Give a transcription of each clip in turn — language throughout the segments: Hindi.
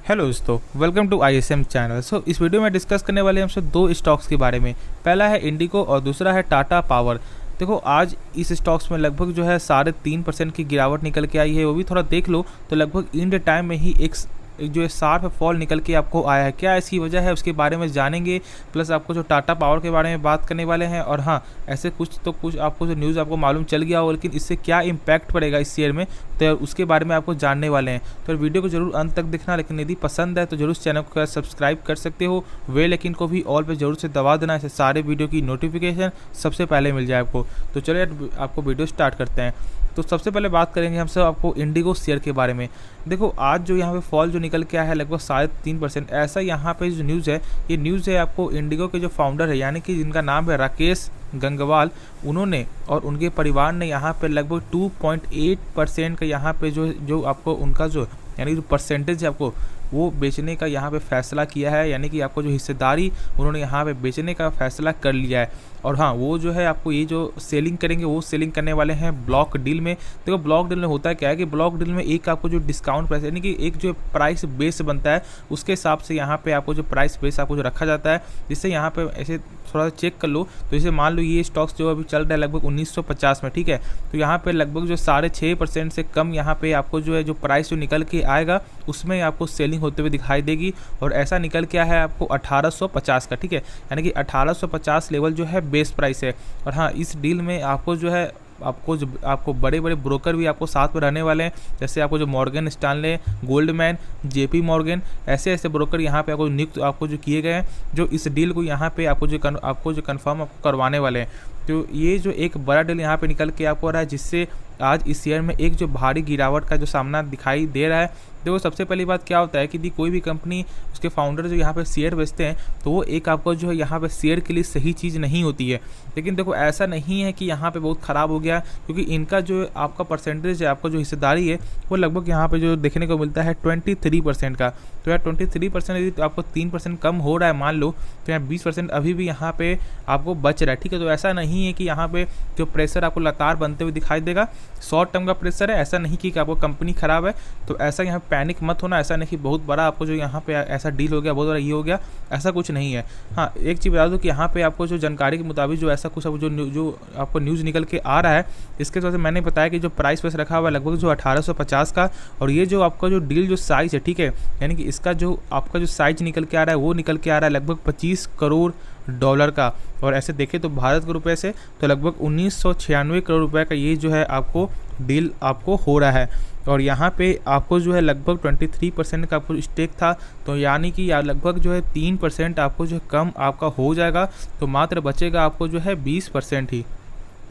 हेलो दोस्तों, वेलकम टू आईएसएम चैनल। इस वीडियो में डिस्कस करने वाले हम सब दो स्टॉक्स के बारे में। पहला है इंडिगो और दूसरा है टाटा पावर। देखो, आज इस स्टॉक्स में लगभग जो है 3.5% की गिरावट निकल के आई है। वो भी थोड़ा देख लो तो लगभग इंड टाइम में ही एक जो है शार्प फॉल निकल के आपको आया है। क्या इसकी वजह है उसके बारे में जानेंगे, प्लस आपको जो टाटा पावर के बारे में बात करने वाले हैं। और हाँ, ऐसे कुछ आपको जो न्यूज़ आपको मालूम चल गया हो, लेकिन इससे क्या इम्पैक्ट पड़ेगा इस शेयर में, तो उसके बारे में आपको जानने वाले हैं। तो वीडियो को जरूर अंत तक देखना, लेकिन यदि पसंद है तो जरूर चैनल को सब्सक्राइब कर सकते हो। बेल आइकन को भी ऑल पे जरूर से दबा देना, ऐसे सारे वीडियो की नोटिफिकेशन सबसे पहले मिल जाए आपको। तो चलिए आपको वीडियो स्टार्ट करते हैं। तो सबसे पहले बात करेंगे हम सब आपको इंडिगो शेयर के बारे में। देखो, आज जो यहाँ पे फॉल जो निकल के आया है लगभग 3.5%। ऐसा यहाँ पे जो न्यूज़ है, ये न्यूज़ है आपको इंडिगो के जो फाउंडर है, यानी कि जिनका नाम है राकेश गंगवाल, उन्होंने और उनके परिवार ने यहाँ पे लगभग 2.8% का यहाँ पे जो आपको उनका जो यानी जो परसेंटेज है आपको वो बेचने का यहाँ पे फैसला किया है। यानी कि आपको जो हिस्सेदारी उन्होंने यहाँ पे बेचने का फैसला कर लिया है। और हाँ, वो जो है आपको ये जो सेलिंग करेंगे वो सेलिंग करने वाले हैं ब्लॉक डील में। देखो, ब्लॉक डील में होता क्या है कि ब्लॉक डील में एक आपको जो डिस्काउंट प्राइस, यानी कि एक जो प्राइस बेस बनता है उसके हिसाब से यहाँ पे आपको जो प्राइस बेस आपको जो रखा जाता है, जिससे यहाँ पे ऐसे थोड़ा सा चेक कर लो। तो जैसे मान लो ये स्टॉक्स जो अभी चल रहा है लगभग 1950 में, ठीक है। तो यहाँ पे लगभग जो 6.5% से कम यहाँ पे आपको जो है जो प्राइस जो निकल के आएगा उसमें आपको सेलिंग होते हुए दिखाई देगी। और ऐसा निकल के आया है आपको 1850 का, ठीक है। यानी कि 1850 लेवल जो है बेस प्राइस है। और हाँ, इस डील में आपको जो है आपको बड़े बड़े ब्रोकर भी आपको साथ में रहने वाले हैं। जैसे आपको जो Morgan Stanley, Goldman, JP Morgan, ऐसे ऐसे ब्रोकर यहाँ पे आपको नियुक्त आपको जो किए गए हैं, जो इस डील को यहाँ पे आपको जो कंफर्म आपको करवाने वाले हैं। तो ये जो एक बड़ा डील यहाँ पे निकल के आपको रहा है, जिससे आज इस शेयर में एक जो भारी गिरावट का जो सामना दिखाई दे रहा है। देखो, सबसे पहली बात क्या होता है कि कोई भी कंपनी उसके फाउंडर जो यहाँ पे शेयर बेचते हैं, तो वो एक आपको जो है यहाँ पे शेयर के लिए सही चीज़ नहीं होती है। लेकिन देखो, ऐसा नहीं है कि यहाँ पे बहुत ख़राब हो गया, क्योंकि इनका जो आपका परसेंटेज है, आपका जो हिस्सेदारी है, वो लगभग यहाँ पे जो देखने को मिलता है 23% का। तो यार 23% यदि आपको 3% कम हो रहा है मान लो, तो यहाँ 20% अभी भी यहाँ पे आपको बच रहा है, ठीक है। तो ऐसा नहीं है कि यहाँ पे जो प्रेशर आपको लगातार बनते हुए दिखाई देगा, शॉर्ट टर्म का प्रेशर है। ऐसा नहीं कि आपको कंपनी ख़राब है, तो ऐसा यहाँ पैनिक मत होना। ऐसा नहीं कि बहुत बड़ा आपको जो यहाँ पे ऐसा डील हो गया, बहुत बड़ा ये हो गया, ऐसा कुछ नहीं है। हाँ, एक चीज़ बता दूँ कि यहाँ पे आपको जो जानकारी के मुताबिक जो ऐसा कुछ जो आपको न्यूज़ निकल के आ रहा है, इसके वजह से मैंने बताया कि जो प्राइस वैसे रखा हुआ है लगभग जो 1850 का। और ये जो आपका जो डील जो साइज़ है, ठीक है, यानी कि इसका जो आपका जो साइज निकल के आ रहा है वो निकल के आ रहा है लगभग 25 करोड़ डॉलर का। और ऐसे देखें तो भारत के रुपए से तो लगभग 1996 करोड़ रुपए का ये जो है आपको डील आपको हो रहा है। और यहाँ पे आपको जो है लगभग 23% का आपको स्टेक था, तो यानी कि लगभग जो है 3% आपको जो कम आपका हो जाएगा, तो मात्र बचेगा आपको जो है 20% ही,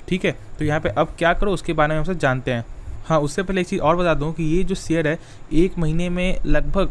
ठीक है। तो यहाँ पे अब क्या करो उसके बारे में हम सब जानते हैं। हाँ, उससे पहले एक चीज़ और बता दूँ कि ये जो शेयर है एक महीने में लगभग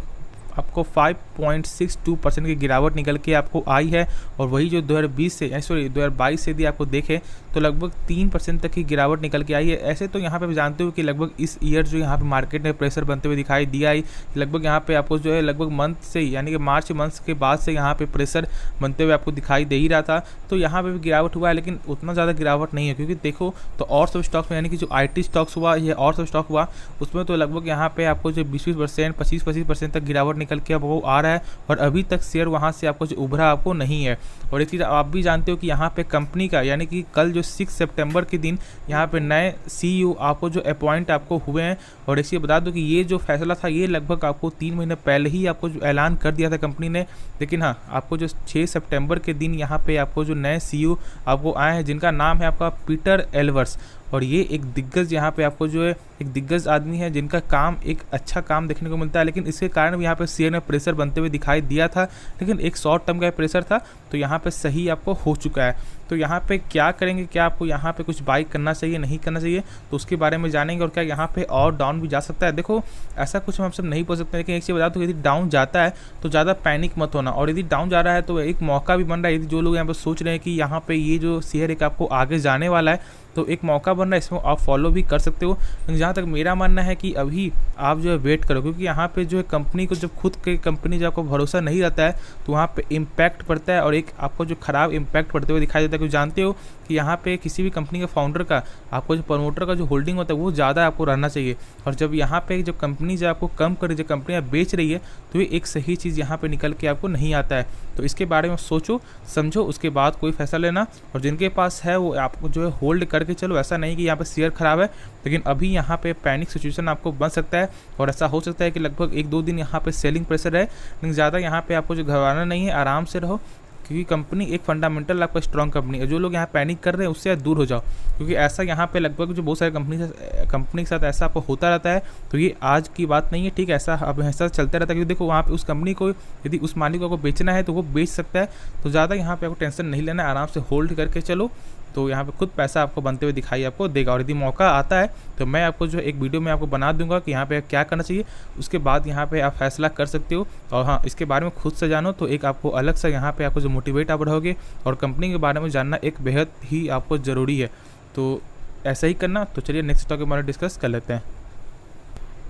आपको 5.62% की गिरावट निकल के आपको आई है। और वही जो 2022 से यदि आपको देखें तो लगभग 3% तक की गिरावट निकल के आई है। ऐसे तो यहाँ पे जानते हो कि लगभग इस ईयर जो यहाँ पे मार्केट में प्रेशर बनते हुए दिखाई दिया है, लगभग यहाँ पे आपको जो है लगभग मंथ से यानी कि मार्च मंथ के बाद से यहाँ पे प्रेशर बनते हुए आपको दिखाई दे ही रहा था। तो यहाँ पे भी गिरावट हुआ है, लेकिन उतना ज़्यादा गिरावट नहीं है, क्योंकि देखो तो और सब स्टॉक्स में यानी कि जो IT स्टॉक्स हुआ या और सब स्टॉक हुआ उसमें तो लगभग यहाँ पे आपको जो 20% 25% तक गिरावट निकल के अब वो आ रहा है। और अभी तक शेयर वहाँ से आपको जो उभरा आपको नहीं है। और एक चीज़ आप भी जानते हो कि यहाँ पे कंपनी का यानी कि कल जो 6 सितंबर के दिन यहाँ पे नए CEO आपको जो अपॉइंट आपको हुए हैं। और इसी बता दो कि ये जो फैसला था ये लगभग आपको 3 महीने पहले ही आपको जो ऐलान कर दिया था कंपनी ने। लेकिन हाँ, आपको जो 6 सितंबर के दिन यहाँ पे आपको जो नए CEO आपको आए हैं, जिनका नाम है आपका पीटर एल्वर्स। और ये एक दिग्गज यहाँ पे आपको जो है एक दिग्गज आदमी है, जिनका काम एक अच्छा काम देखने को मिलता है। लेकिन इसके कारण भी यहाँ पे शेयर में प्रेशर बनते हुए दिखाई दिया था, लेकिन एक शॉर्ट टर्म का प्रेशर था, तो यहाँ पे सही आपको हो चुका है। तो यहाँ पे क्या करेंगे, क्या आपको यहाँ पे कुछ बाई करना चाहिए नहीं करना चाहिए, तो उसके बारे में जानेंगे। और क्या यहाँ पे और डाउन भी जा सकता है। देखो, ऐसा कुछ हम सब नहीं बोल सकते, लेकिन एक चीज़ बता दो, यदि डाउन जाता है तो ज़्यादा पैनिक मत होना। और यदि डाउन जा रहा है तो एक मौका भी बन रहा है। यदि जो लोग यहाँ पर सोच रहे हैं कि यहाँ पे ये जो शेयर एक आपको आगे जाने वाला है, तो एक मौका बन रहा है, इसमें आप फॉलो भी कर सकते हो। जहाँ जहाँ तक मेरा मानना है कि अभी आप जो है वेट करो, क्योंकि यहाँ पे जो है कंपनी को जब खुद के कंपनी जब आपको भरोसा नहीं रहता है तो वहाँ पे इम्पैक्ट पड़ता है और एक आपको जो खराब इम्पैक्ट पड़ते हुए दिखाई देता है। क्योंकि जानते हो कि यहाँ पे किसी भी कंपनी के फाउंडर का आपको जो प्रमोटर का जो होल्डिंग होता है वो ज़्यादा आपको रहना चाहिए। और जब यहाँ पे जब कंपनी जब आपको कम कर जो कंपनियाँ बेच रही है तो ये एक सही चीज़ यहाँ पे निकल के आपको नहीं आता है। तो इसके बारे में सोचो समझो, उसके बाद कोई फैसला लेना। और जिनके पास है वो आपको जो है होल्ड करके चलो। ऐसा नहीं कि यहाँ पे शेयर खराब है, लेकिन अभी यहाँ पे पैनिक सिचुएशन आपको बन सकता है और ऐसा हो सकता है कि लगभग 1-2 दिन यहाँ पे सेलिंग प्रेशर है, लेकिन ज़्यादा यहाँ पे आपको जो घबराना नहीं है, आराम से रहो। क्योंकि कंपनी एक फंडामेंटल आपका स्ट्रॉन्ग कंपनी है। जो लोग यहाँ पैनिक कर रहे हैं उससे दूर हो जाओ, क्योंकि ऐसा यहाँ पे लगभग जो बहुत सारे कंपनी के साथ ऐसा आपको होता रहता है। तो ये आज की बात नहीं है, ठीक है, ऐसा अब ऐसा चलता रहता है। क्योंकि देखो वहाँ पे उस कंपनी को यदि उस मालिक को बेचना है तो वो बेच सकता है। तो ज़्यादा यहाँ पे आपको टेंशन नहीं लेना है, आराम से होल्ड करके चलो। तो यहाँ पे खुद पैसा आपको बनते हुए दिखाई आपको देगा। और यदि मौका आता है तो मैं आपको जो एक वीडियो में आपको बना दूंगा कि यहाँ पे क्या करना चाहिए, उसके बाद यहाँ पे आप फैसला कर सकते हो। और हाँ, इसके बारे में खुद से जानो तो एक आपको अलग सा यहाँ पे आपको जो मोटिवेट आप रहोगे। और कंपनी के बारे में जानना एक बेहद ही आपको ज़रूरी है, तो ऐसा ही करना। तो चलिए नेक्स्ट टॉपिक के बारे में डिस्कस कर लेते हैं।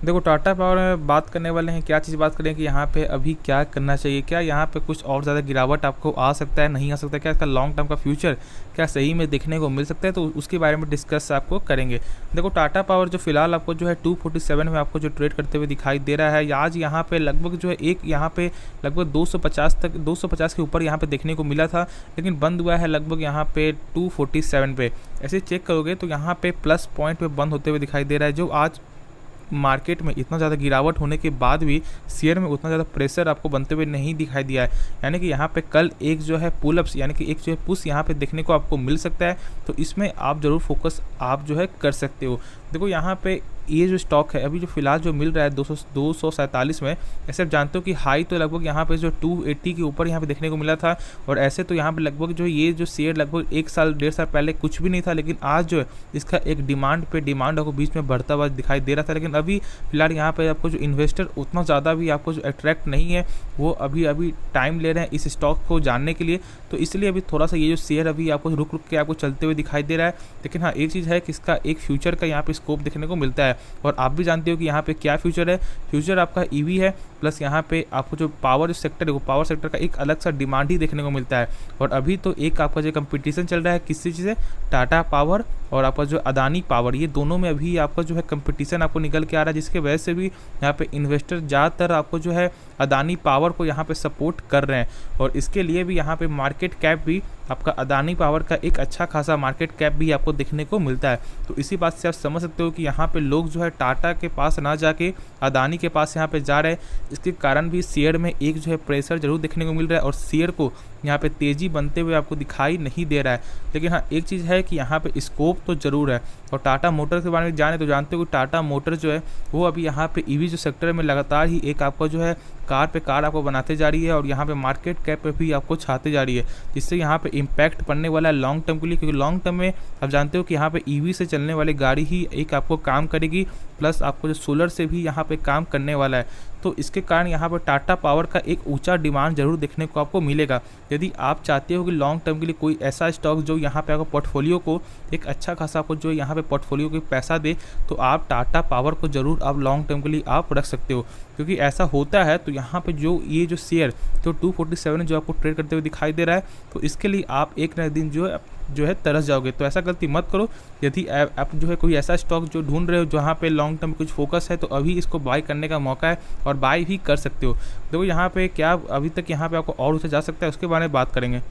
देखो टाटा पावर में बात करने वाले हैं, क्या चीज़ बात करें कि यहाँ पे अभी क्या करना चाहिए, क्या यहाँ पे कुछ और ज़्यादा गिरावट आपको आ सकता है, नहीं आ सकता, क्या इसका लॉन्ग टर्म का फ्यूचर क्या सही में देखने को मिल सकता है, तो उसके बारे में डिस्कस आपको करेंगे। देखो टाटा पावर जो फिलहाल आपको जो है 247 में आपको जो ट्रेड करते हुए दिखाई दे रहा है। आज यहाँ पे लगभग जो है यहाँ पे लगभग 250 के ऊपर यहाँ पे देखने को मिला था, लेकिन बंद हुआ है लगभग यहाँ पे 247 पे। ऐसे चेक करोगे तो यहाँ पे प्लस पॉइंट पे बंद होते हुए दिखाई दे रहा है। जो आज मार्केट में इतना ज़्यादा गिरावट होने के बाद भी शेयर में उतना ज़्यादा प्रेशर आपको बनते हुए नहीं दिखाई दिया है। यानी कि यहाँ पे कल एक जो है पुलअप्स यानी कि एक जो है पुश यहाँ पे देखने को आपको मिल सकता है। तो इसमें आप ज़रूर फोकस आप जो है कर सकते हो। देखो यहाँ पे ये जो स्टॉक है अभी जो फिलहाल जो मिल रहा है 247 में, ऐसे आप जानते हो कि हाई तो लगभग यहाँ पे जो 280 के ऊपर यहाँ पे देखने को मिला था। और ऐसे तो यहाँ पे लगभग जो ये जो शेयर लगभग 1-1.5 साल पहले कुछ भी नहीं था, लेकिन आज जो है इसका एक डिमांड आपको बीच में बढ़ता हुआ दिखाई दे रहा था। लेकिन अभी फिलहाल यहाँ पे आपको जो इन्वेस्टर उतना ज़्यादा भी आपको जो अट्रैक्ट नहीं है, वो अभी टाइम ले रहे हैं इस स्टॉक को जानने के लिए। तो इसलिए अभी थोड़ा सा ये जो शेयर अभी आपको रुक के आपको चलते हुए दिखाई दे रहा है। लेकिन हाँ, एक चीज़ है कि इसका एक फ्यूचर का यहाँ पे स्कोप देखने को मिलता है। और आप भी जानते हो कि यहाँ पे क्या फ्यूचर है। फ्यूचर आपका ईवी है, प्लस यहाँ पे आपको जो पावर सेक्टर है वो पावर सेक्टर का एक अलग सा डिमांड ही देखने को मिलता है। और अभी तो एक आपका जो कंपटीशन चल रहा है किसी चीज़ से, टाटा पावर और आपका जो अदानी पावर, ये दोनों में अभी आपका जो है कंपटीशन आपको निकल के आ रहा है, जिसके वजह से भी यहाँ पे इन्वेस्टर ज़्यादातर आपको जो है अदानी पावर को यहाँ पे सपोर्ट कर रहे हैं। और इसके लिए भी यहाँ पे मार्केट कैप भी आपका अदानी पावर का एक अच्छा खासा मार्केट कैप भी आपको देखने को मिलता है। तो इसी बात से आप समझ सकते हो कि यहाँ पे लोग जो है टाटा के पास ना जाके अदानी के पास यहाँ पे जा रहे हैं। इसके कारण भी शेयर में एक जो है प्रेशर जरूर देखने को मिल रहा है और शेयर को यहाँ पे तेज़ी बनते हुए आपको दिखाई नहीं दे रहा है। लेकिन हाँ, एक चीज़ है कि यहाँ पे स्कोप तो ज़रूर है। और टाटा मोटर के बारे में जाने तो जानते हो कि टाटा मोटर जो है वो अभी यहाँ पे ईवी जो सेक्टर में लगातार ही एक आपको जो है कार पे कार आपको बनाते जा रही है और यहाँ पे मार्केट कैप पे भी आपको छाते जा रही है, जिससे यहाँ पे इम्पैक्ट पड़ने वाला है लॉन्ग टर्म के लिए। क्योंकि लॉन्ग टर्म में आप जानते हो कि यहाँ पे ईवी से चलने वाली गाड़ी ही एक आपको काम करेगी, प्लस आपको जो सोलर से भी यहाँ पे काम करने वाला है। तो इसके कारण यहाँ पर टाटा पावर का एक ऊंचा डिमांड जरूर देखने को आपको मिलेगा। यदि आप चाहते हो कि लॉन्ग टर्म के लिए कोई ऐसा स्टॉक जो यहाँ पे आपको पोर्टफोलियो को एक अच्छा खासा आपको जो यहाँ पे पोर्टफोलियो को पैसा दे, तो आप टाटा पावर को ज़रूर आप लॉन्ग टर्म के लिए आप रख सकते हो। क्योंकि ऐसा होता है तो यहाँ पे जो ये जो शेयर जो 247 जो आपको ट्रेड करते हुए दिखाई दे रहा है, तो इसके लिए आप एक न दिन जो है तरस जाओगे। तो ऐसा गलती मत करो। यदि आप जो है कोई ऐसा स्टॉक जो ढूंढ रहे हो जहाँ पे लॉन्ग टर्म कुछ फोकस है, तो अभी इसको बाय करने का मौका है और बाय भी कर सकते हो। देखो यहाँ पे क्या अभी तक यहाँ पे आपको और ऊँचा जा सकता है, उसके बारे में बात करेंगे।